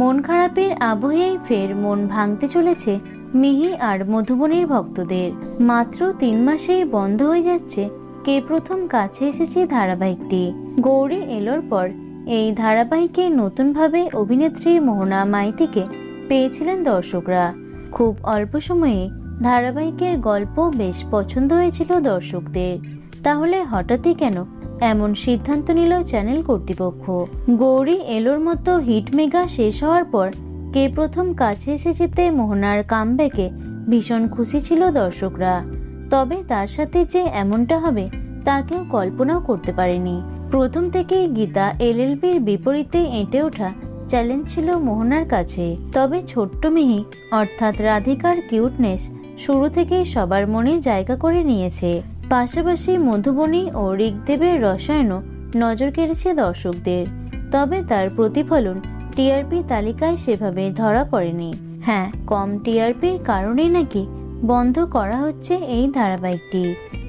মন খারাপের আবহেই ফের মন ভাঙতে চলেছে মিহি আর মধুবনীর ভক্তদের। মাত্র 3 মাসেই বন্ধ হয়ে যাচ্ছে কে প্রথম কাছে এসেছে ধারাবাহিকটি। গৌরী এলোর পর এই ধারাবাহিকে নতুনভাবে অভিনেত্রী মোহনা মাইতিকে পেয়েছিলেন দর্শকরা। খুব অল্প সময়ে ধারাবাহিকের গল্প বেশ পছন্দ হয়েছিল দর্শকদের। তাহলে হঠাৎই কেন এমন সিদ্ধান্ত নিল চ্যানেল কর্তৃপক্ষ? গৌরী এলোর মতো হিট মেগা শেষ হওয়ার পর কে প্রথম কাছে এসেছে মোহনার কামব্যাকে ভীষণ খুশি ছিল দর্শকরা। তবে তার সাথে যে এমনটা হবে তা কেউ কল্পনাও করতে পারেনি। প্রথম থেকেই গীতা এলএলবির বিপরীতে এঁটে ওঠা চ্যালেঞ্জ ছিল মোহনার কাছে। তবে ছোট্ট মিহি অর্থাৎ রাধিকার কিউটনেস শুরু থেকেই সবার মনে জায়গা করে নিয়েছে। পাশাপাশি মধুবনী ও ঋগদেবের রসায়নও নজর কেড়েছে দর্শকদের। তবে তার প্রতিফলন টিআরপি তালিকায় সেভাবে ধরা পড়েনি। হ্যাঁ, কম টিআরপির কারণেই নাকি বন্ধ করা হচ্ছে এই ধারাবাহিকটি।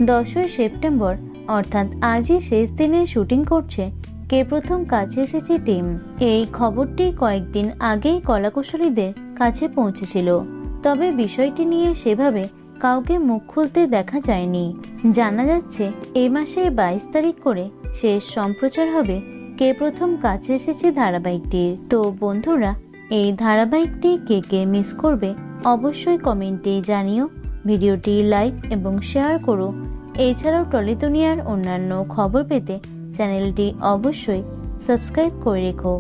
10ই সেপ্টেম্বর অর্থাৎ আজই শেষ দিনে শুটিং করছে কে প্রথম কাছে এসেছে টিম। এই খবরটি কয়েকদিন আগেই কলাকুশলীদের কাছে পৌঁছেছিল। তবে বিষয়টি নিয়ে সেভাবে কাউকে মুখ খুলতে দেখা যায়নি। জানা যাচ্ছে এই মাসের 22 তারিখ করে শেষ সম্প্রচার হবে কে প্রথম কাছে এসেছে ধারাবাহিকটির। তো বন্ধুরা, এই ধারাবাহিকটি কে কে মিস করবে অবশ্যই কমেন্টে জানিও। ভিডিওটি লাইক এবং শেয়ার করো। এছাড়াও টলি দুনিয়ার অন্যান্য খবর পেতে চ্যানেলটি অবশ্যই সাবস্ক্রাইব করে রেখো।